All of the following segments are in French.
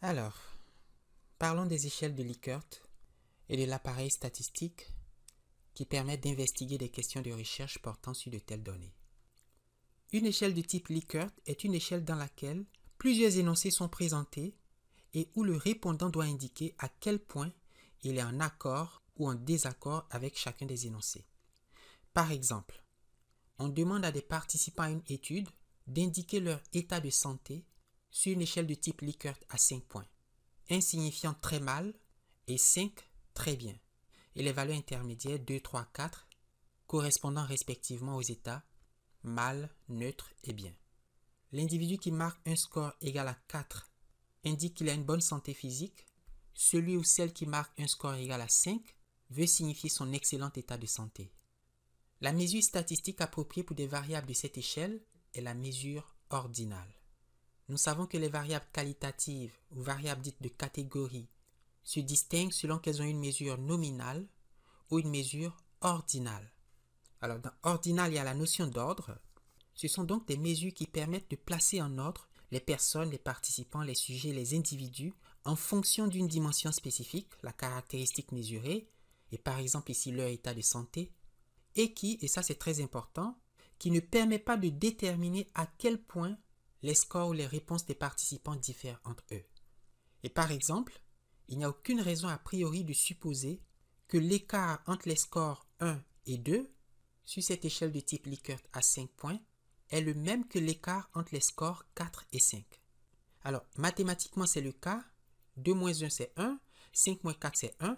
Alors, parlons des échelles de Likert et de l'appareil statistique qui permettent d'investiguer des questions de recherche portant sur de telles données. Une échelle de type Likert est une échelle dans laquelle plusieurs énoncés sont présentés et où le répondant doit indiquer à quel point il est en accord ou en désaccord avec chacun des énoncés. Par exemple, on demande à des participants à une étude d'indiquer leur état de santé sur une échelle de type Likert à 5 points, 1 signifiant très mal et 5 très bien, et les valeurs intermédiaires 2, 3, 4 correspondant respectivement aux états mal, neutre et bien. L'individu qui marque un score égal à 4 indique qu'il a une bonne santé physique. Celui ou celle qui marque un score égal à 5 veut signifier son excellent état de santé. La mesure statistique appropriée pour des variables de cette échelle est la mesure ordinale. Nous savons que les variables qualitatives ou variables dites de catégorie se distinguent selon qu'elles ont une mesure nominale ou une mesure ordinale. Alors, dans ordinal, il y a la notion d'ordre. Ce sont donc des mesures qui permettent de placer en ordre les personnes, les participants, les sujets, les individus en fonction d'une dimension spécifique, la caractéristique mesurée, et par exemple ici leur état de santé, et qui, et ça c'est très important, qui ne permet pas de déterminer à quel point les scores ou les réponses des participants diffèrent entre eux. Et par exemple, il n'y a aucune raison a priori de supposer que l'écart entre les scores 1 et 2 sur cette échelle de type Likert à 5 points est le même que l'écart entre les scores 4 et 5. Alors, mathématiquement, c'est le cas. 2 moins 1, c'est 1. 5 moins 4, c'est 1.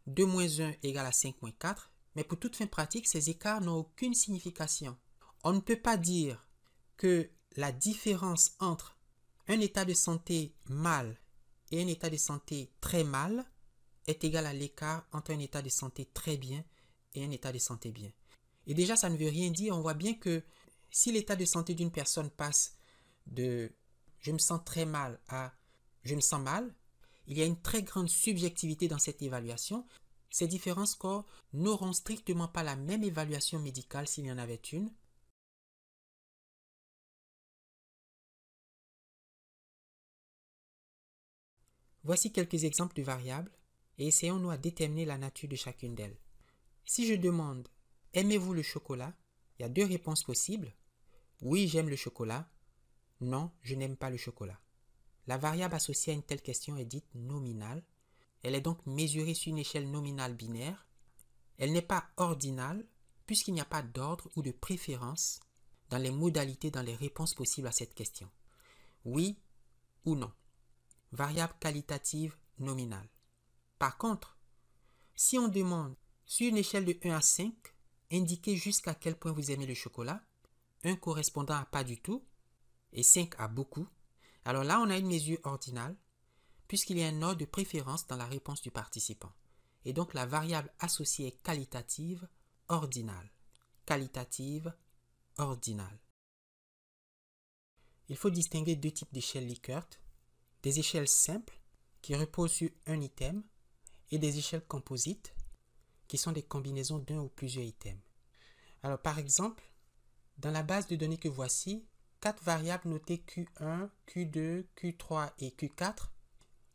2 moins 1 égale à 5 moins 4. Mais pour toute fin pratique, ces écarts n'ont aucune signification. On ne peut pas dire que la différence entre un état de santé mal et un état de santé très mal est égale à l'écart entre un état de santé très bien et un état de santé bien. Et déjà, ça ne veut rien dire. On voit bien que si l'état de santé d'une personne passe de « je me sens très mal » à « je me sens mal », il y a une très grande subjectivité dans cette évaluation. Ces différents scores n'auront strictement pas la même évaluation médicale s'il y en avait une. Voici quelques exemples de variables et essayons-nous à déterminer la nature de chacune d'elles. Si je demande « aimez-vous le chocolat ?» il y a deux réponses possibles. Oui, j'aime le chocolat. Non, je n'aime pas le chocolat. La variable associée à une telle question est dite nominale. Elle est donc mesurée sur une échelle nominale binaire. Elle n'est pas ordinale puisqu'il n'y a pas d'ordre ou de préférence dans les modalités dans les réponses possibles à cette question. Oui ou non. Variable qualitative nominale. Par contre, si on demande sur une échelle de 1 à 5, indiquez jusqu'à quel point vous aimez le chocolat, 1 correspondant à pas du tout et 5 à beaucoup, alors là on a une mesure ordinale puisqu'il y a un ordre de préférence dans la réponse du participant. Et donc la variable associée est qualitative ordinale. Qualitative ordinale. Il faut distinguer deux types d'échelles Likert, des échelles simples qui reposent sur un item et des échelles composites qui sont des combinaisons d'un ou plusieurs items. Alors par exemple, dans la base de données que voici, 4 variables notées Q1, Q2, Q3 et Q4,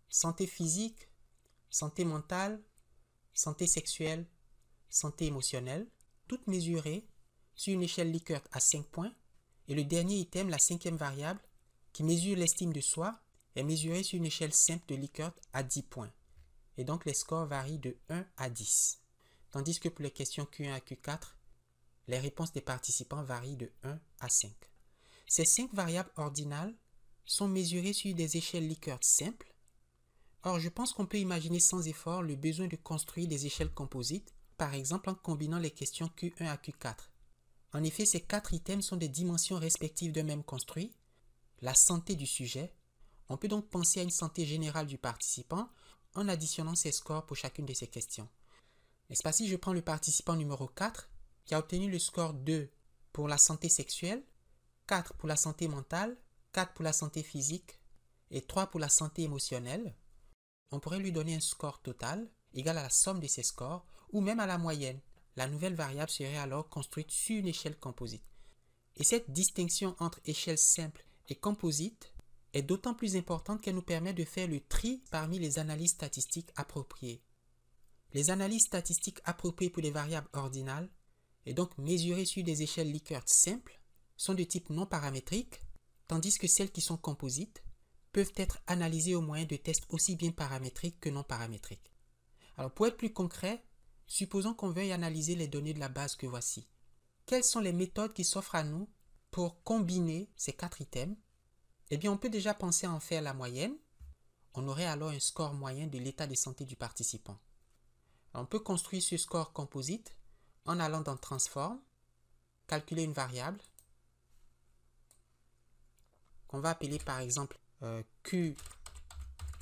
santé physique, santé mentale, santé sexuelle, santé émotionnelle, toutes mesurées sur une échelle Likert à 5 points, et le dernier item, la cinquième variable, qui mesure l'estime de soi, est mesurée sur une échelle simple de Likert à 10 points. Et donc les scores varient de 1 à 10. Tandis que pour les questions Q1 à Q4, les réponses des participants varient de 1 à 5. Ces 5 variables ordinales sont mesurées sur des échelles Likert simples. Or, je pense qu'on peut imaginer sans effort le besoin de construire des échelles composites, par exemple en combinant les questions Q1 à Q4. En effet, ces 4 items sont des dimensions respectives d'un même construit, la santé du sujet. On peut donc penser à une santé générale du participant en additionnant ses scores pour chacune de ces questions. N'est-ce pas, si je prends le participant numéro 4, qui a obtenu le score 2 pour la santé sexuelle, 4 pour la santé mentale, 4 pour la santé physique et 3 pour la santé émotionnelle, on pourrait lui donner un score total égal à la somme de ses scores ou même à la moyenne. La nouvelle variable serait alors construite sur une échelle composite. Et cette distinction entre échelle simple et composite est d'autant plus importante qu'elle nous permet de faire le tri parmi les analyses statistiques appropriées. Les analyses statistiques appropriées pour les variables ordinales, et donc mesurées sur des échelles Likert simples, sont de type non paramétrique, tandis que celles qui sont composites peuvent être analysées au moyen de tests aussi bien paramétriques que non paramétriques. Alors pour être plus concret, supposons qu'on veuille analyser les données de la base que voici. Quelles sont les méthodes qui s'offrent à nous pour combiner ces 4 items? Eh bien, on peut déjà penser à en faire la moyenne. On aurait alors un score moyen de l'état de santé du participant. Alors, on peut construire ce score composite en allant dans Transform, calculer une variable qu'on va appeler par exemple Q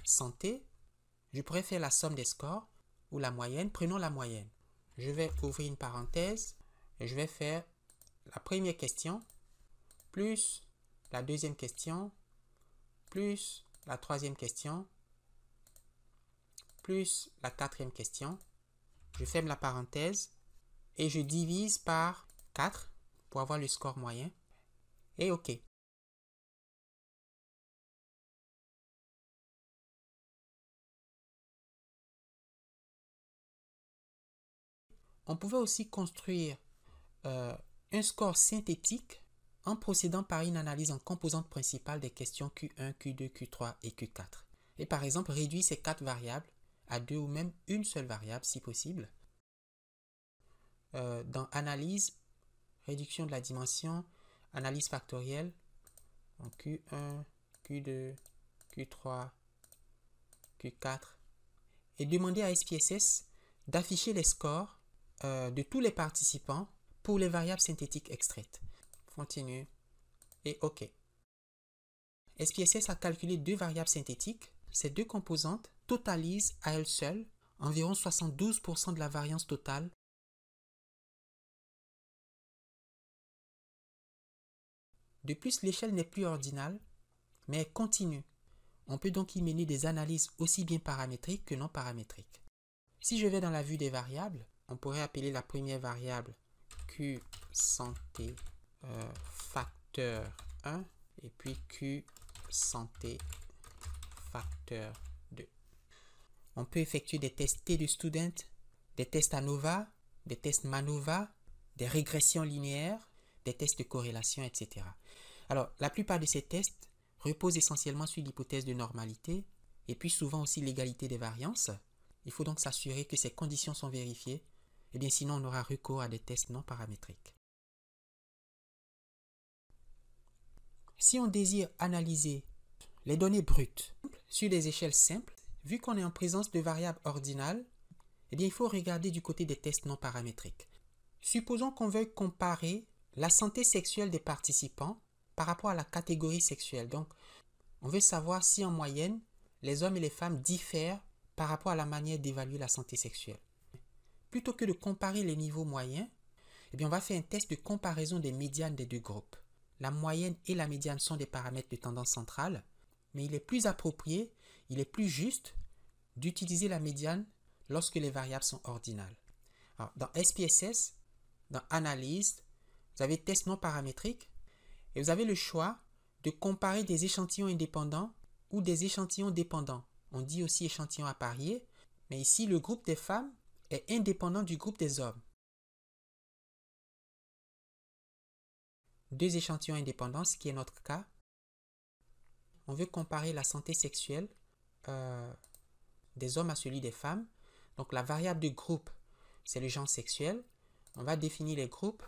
santé. Je pourrais faire la somme des scores ou la moyenne. Prenons la moyenne. Je vais ouvrir une parenthèse et je vais faire la première question plus la deuxième question plus la troisième question plus la quatrième question. Je ferme la parenthèse et je divise par 4 pour avoir le score moyen et OK. On pouvait aussi construire un score synthétique en procédant par une analyse en composantes principales des questions Q1, Q2, Q3 et Q4. Et par exemple, réduire ces 4 variables à 2 ou même une seule variable si possible. Dans Analyse, réduction de la dimension, analyse factorielle, donc Q1, Q2, Q3, Q4, et demander à SPSS d'afficher les scores de tous les participants pour les variables synthétiques extraites. Continue et OK. SPSS a calculé 2 variables synthétiques. Ces 2 composantes totalisent à elles seules environ 72% de la variance totale. De plus, l'échelle n'est plus ordinale, mais est continue. On peut donc y mener des analyses aussi bien paramétriques que non paramétriques. Si je vais dans la vue des variables, on pourrait appeler la première variable Q santé facteur 1 et puis Q santé facteur 2. On peut effectuer des tests T de student, des tests ANOVA, des tests MANOVA, des régressions linéaires, des tests de corrélation, etc. Alors, la plupart de ces tests reposent essentiellement sur l'hypothèse de normalité et puis souvent aussi l'égalité des variances. Il faut donc s'assurer que ces conditions sont vérifiées, et bien sinon on aura recours à des tests non paramétriques. Si on désire analyser les données brutes sur des échelles simples, vu qu'on est en présence de variables ordinales, eh bien il faut regarder du côté des tests non paramétriques. Supposons qu'on veuille comparer la santé sexuelle des participants par rapport à la catégorie sexuelle. Donc, on veut savoir si en moyenne, les hommes et les femmes diffèrent par rapport à la manière d'évaluer la santé sexuelle. Plutôt que de comparer les niveaux moyens, eh bien on va faire un test de comparaison des médianes des 2 groupes. La moyenne et la médiane sont des paramètres de tendance centrale, mais il est plus approprié, il est plus juste d'utiliser la médiane lorsque les variables sont ordinales. Alors, dans SPSS, dans Analyse, vous avez test non paramétrique et vous avez le choix de comparer des échantillons indépendants ou des échantillons dépendants. On dit aussi échantillon à parier, mais ici le groupe des femmes est indépendant du groupe des hommes. 2 échantillons indépendants, ce qui est notre cas. On veut comparer la santé sexuelle des hommes à celui des femmes. Donc la variable de groupe, c'est le genre sexuel. On va définir les groupes.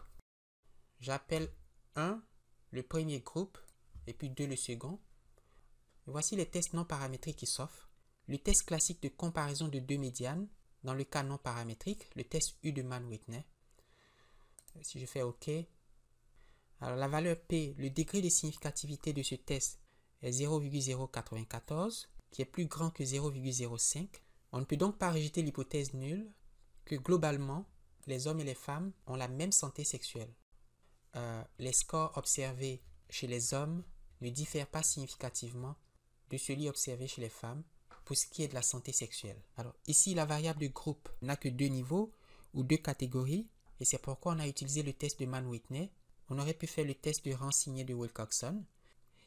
J'appelle 1 le premier groupe et puis 2 le second. Et voici les tests non paramétriques qui s'offrent. Le test classique de comparaison de 2 médianes, dans le cas non paramétrique, le test U de Mann-Whitney. Si je fais OK, alors la valeur P, le degré de significativité de ce test est 0,094, qui est plus grand que 0,05. On ne peut donc pas rejeter l'hypothèse nulle que globalement, les hommes et les femmes ont la même santé sexuelle. Les scores observés chez les hommes ne diffèrent pas significativement de celui observé chez les femmes pour ce qui est de la santé sexuelle. Alors ici, la variable de groupe n'a que 2 niveaux ou 2 catégories et c'est pourquoi on a utilisé le test de Mann-Whitney. On aurait pu faire le test de Rancigné de Wilcoxon.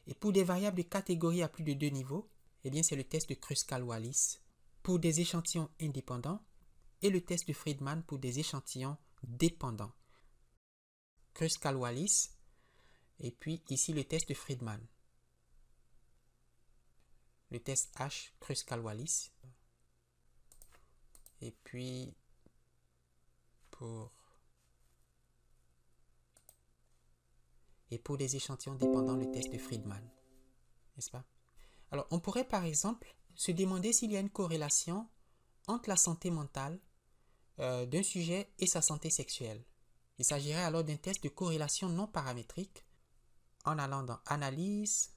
Et pour des variables de catégorie à plus de 2 niveaux, eh bien c'est le test de Kruskal-Wallis pour des échantillons indépendants et le test de Friedman pour des échantillons dépendants. Kruskal-Wallis et puis ici le test de Friedman. Le test H, Kruskal-Wallis. Et puis pour des échantillons dépendants, le test de Friedman. N'est-ce pas? Alors, on pourrait par exemple se demander s'il y a une corrélation entre la santé mentale d'un sujet et sa santé sexuelle. Il s'agirait alors d'un test de corrélation non paramétrique en allant dans Analyse,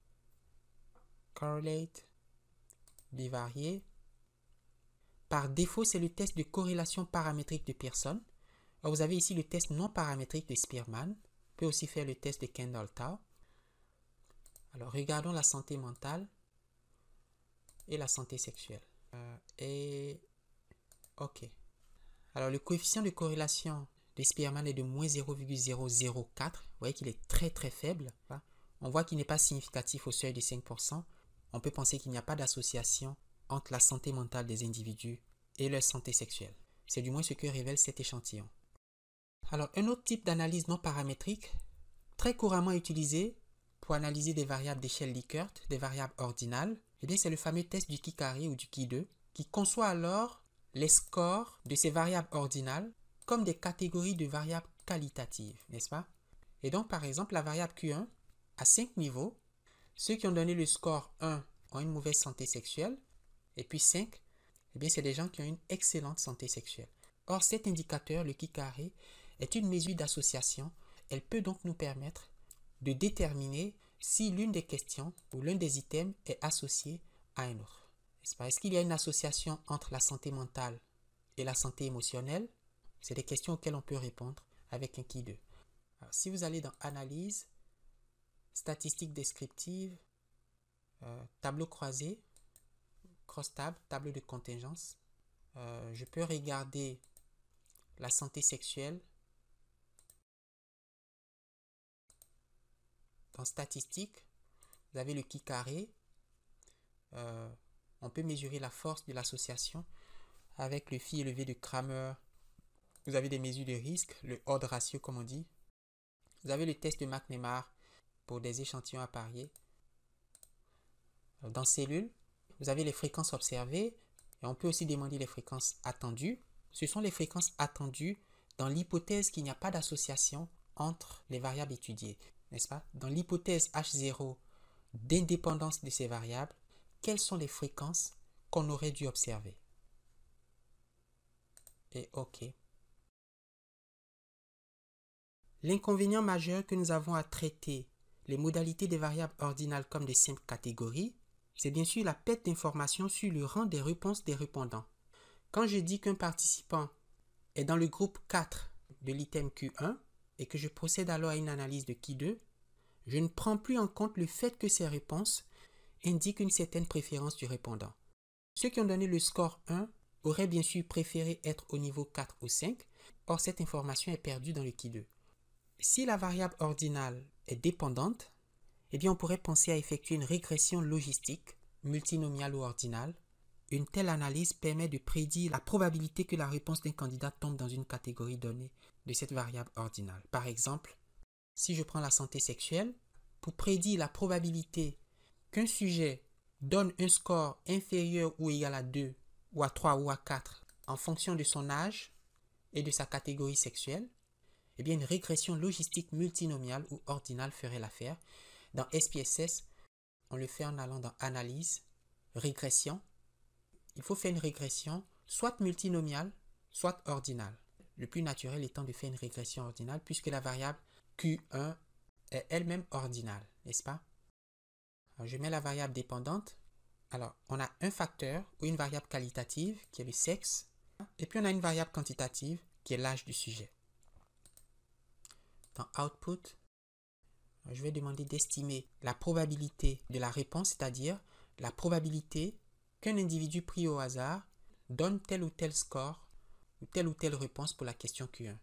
Correlate, Bivarié. Par défaut, c'est le test de corrélation paramétrique de Pearson. Alors, vous avez ici le test non paramétrique de Spearman. On peut aussi faire le test de Kendall-Tau. Alors, regardons la santé mentale et la santé sexuelle. OK. Alors, le coefficient de corrélation de Spearman est de moins 0,004. Vous voyez qu'il est très très faible. On voit qu'il n'est pas significatif au seuil de 5%. On peut penser qu'il n'y a pas d'association entre la santé mentale des individus et leur santé sexuelle. C'est du moins ce que révèle cet échantillon. Alors, un autre type d'analyse non paramétrique, très couramment utilisé pour analyser des variables d'échelle Likert, des variables ordinales, eh bien, c'est le fameux test du chi-carré ou du chi2, qui conçoit alors les scores de ces variables ordinales comme des catégories de variables qualitatives, n'est-ce pas? Et donc, par exemple, la variable Q1 a 5 niveaux. Ceux qui ont donné le score 1 ont une mauvaise santé sexuelle, et puis 5, eh bien, c'est des gens qui ont une excellente santé sexuelle. Or, cet indicateur, le chi-carré, est une mesure d'association. Elle peut donc nous permettre de déterminer si l'une des questions ou l'un des items est associé à un autre. Est-ce qu'il y a une association entre la santé mentale et la santé émotionnelle? C'est des questions auxquelles on peut répondre avec un chi2. Alors, si vous allez dans Analyse, Statistiques descriptives, tableau croisé, cross-tab, tableau de contingence, je peux regarder la santé sexuelle. Dans Statistiques, vous avez le chi-carré. On peut mesurer la force de l'association avec le phi élevé de Kramer. Vous avez des mesures de risque, le odd ratio comme on dit. Vous avez le test de McNemar pour des échantillons à parier. Dans Cellules, vous avez les fréquences observées et on peut aussi demander les fréquences attendues. Ce sont les fréquences attendues dans l'hypothèse qu'il n'y a pas d'association entre les variables étudiées, n'est-ce pas? Dans l'hypothèse H0 d'indépendance de ces variables, quelles sont les fréquences qu'on aurait dû observer? Et OK. L'inconvénient majeur que nous avons à traiter les modalités des variables ordinales comme des simples catégories, c'est bien sûr la perte d'informations sur le rang des réponses des répondants. Quand je dis qu'un participant est dans le groupe 4 de l'item Q1 et que je procède alors à une analyse de chi2, je ne prends plus en compte le fait que ces réponses indiquent une certaine préférence du répondant. Ceux qui ont donné le score 1 auraient bien sûr préféré être au niveau 4 ou 5, or cette information est perdue dans le chi2. Si la variable ordinale est dépendante, eh bien on pourrait penser à effectuer une régression logistique, multinomiale ou ordinale. Une telle analyse permet de prédire la probabilité que la réponse d'un candidat tombe dans une catégorie donnée de cette variable ordinale. Par exemple, si je prends la santé sexuelle, pour prédire la probabilité qu'un sujet donne un score inférieur ou égal à 2, ou à 3 ou à 4 en fonction de son âge et de sa catégorie sexuelle, eh bien une régression logistique multinomiale ou ordinale ferait l'affaire. Dans SPSS, on le fait en allant dans Analyse, Régression. Il faut faire une régression soit multinomiale, soit ordinale. Le plus naturel étant de faire une régression ordinale puisque la variable Q1 est elle-même ordinale, n'est-ce pas? Alors, je mets la variable dépendante. Alors, on a un facteur ou une variable qualitative qui est le sexe. Et puis, on a une variable quantitative qui est l'âge du sujet. Dans Output, je vais demander d'estimer la probabilité de la réponse, c'est-à-dire la probabilité qu'un individu pris au hasard donne tel ou tel score ou telle réponse pour la question Q1.